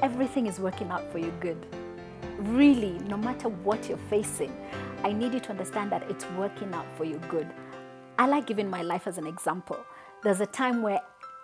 everything is working out for your good. Really, no matter what you're facing, I need you to understand that it's working out for your good. I like giving my life as an example. There's a time where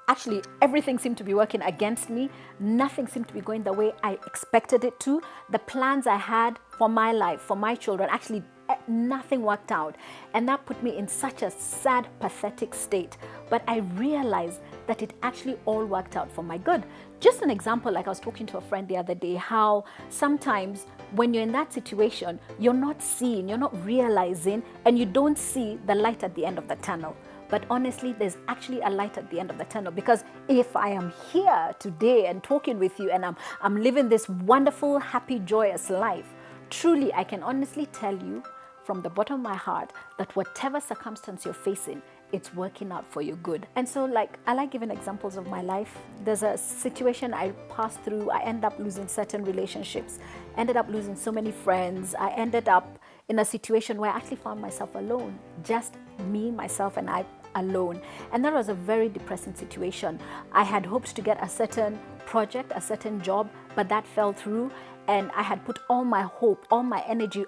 actually everything seemed to be working against me. Nothing seemed to be going the way I expected it to. The plans I had for my life, for my children, actually nothing worked out. And that put me in such a sad, pathetic state. But I realized that it actually all worked out for my good. Just an example, like I was talking to a friend the other day, how sometimes when you're in that situation, you're not seeing, you're not realizing, and you don't see the light at the end of the tunnel. But honestly, there's actually a light at the end of the tunnel, because if I am here today and talking with you and I'm living this wonderful, happy, joyous life, truly, I can honestly tell you from the bottom of my heart that whatever circumstance you're facing, it's working out for your good. And so, like, I like giving examples of my life. There's a situation I passed through. I ended up losing certain relationships, ended up losing so many friends. I ended up in a situation where I actually found myself alone, just me, myself, and I alone. And that was a very depressing situation. I had hoped to get a certain project, a certain job, but that fell through. And I had put all my hope, all my energy,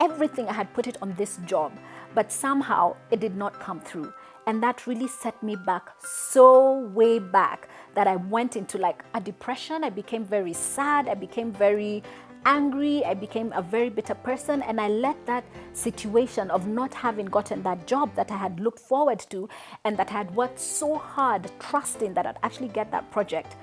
everything, I had put it on this job, but somehow it did not come through. And that really set me back so way back that I went into like a depression. I became very sad. I became very angry. I became a very bitter person. And I let that situation of not having gotten that job that I had looked forward to and that I had worked so hard trusting that I'd actually get that project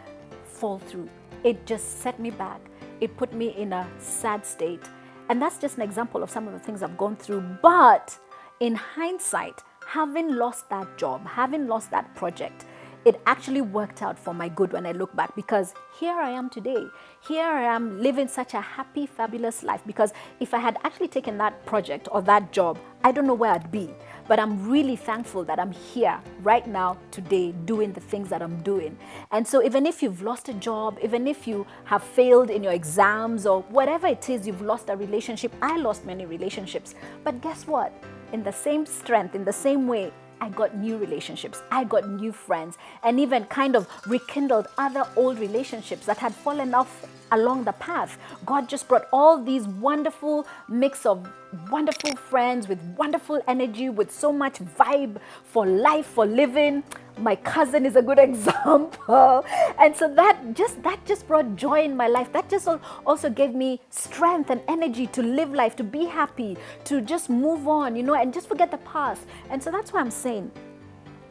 fall through. It just set me back. It put me in a sad state. And that's just an example of some of the things I've gone through. But in hindsight, having lost that job, having lost that project, it actually worked out for my good when I look back, because here I am today. Here I am living such a happy, fabulous life, because if I had actually taken that project or that job, I don't know where I'd be. But I'm really thankful that I'm here right now, today, doing the things that I'm doing. And so even if you've lost a job, even if you have failed in your exams or whatever it is, you've lost a relationship. I lost many relationships. But guess what? In the same strength, in the same way, I got new relationships, I got new friends, and even kind of rekindled other old relationships that had fallen off along the path. God just brought all these wonderful mix of wonderful friends with wonderful energy, with so much vibe for life, for living. My cousin is a good example. And so that just brought joy in my life. That just also gave me strength and energy to live life, to be happy, to just move on, and just forget the past. And so that's why I'm saying,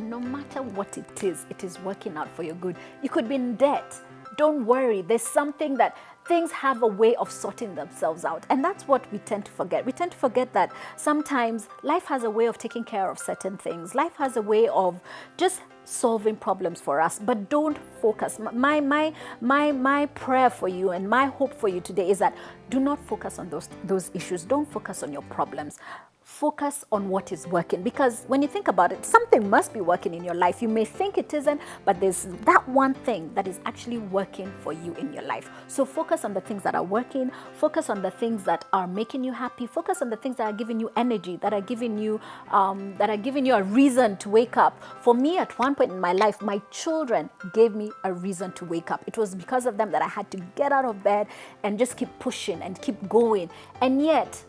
no matter what it is working out for your good. You could be in debt. Don't worry. There's something that things have a way of sorting themselves out. And that's what we tend to forget. We tend to forget that sometimes life has a way of taking care of certain things. Life has a way of just solving problems for us. But don't focus. My prayer for you and my hope for you today is that do not focus on those issues. Don't focus on your problems. Focus on what is working, because when you think about it, something must be working in your life. You may think it isn't, but there's that one thing that is actually working for you in your life. So focus on the things that are working. Focus on the things that are making you happy. Focus on the things that are giving you energy, that are giving you a reason to wake up. For me, at one point in my life, my children gave me a reason to wake up. It was because of them that I had to get out of bed and just keep pushing and keep going. And yet,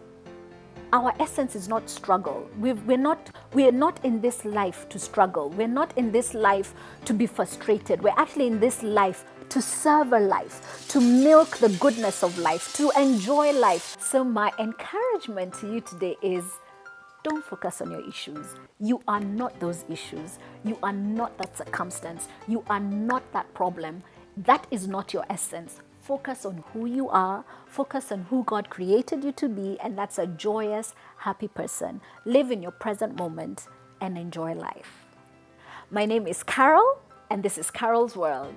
our essence is not struggle. We're not in this life to struggle. We're not in this life to be frustrated. We're actually in this life to serve a life, to milk the goodness of life, to enjoy life. So my encouragement to you today is, don't focus on your issues. You are not those issues. You are not that circumstance. You are not that problem. That is not your essence. Focus on who you are, focus on who God created you to be, and that's a joyous, happy person. Live in your present moment and enjoy life. My name is Carol, and this is Carol's World.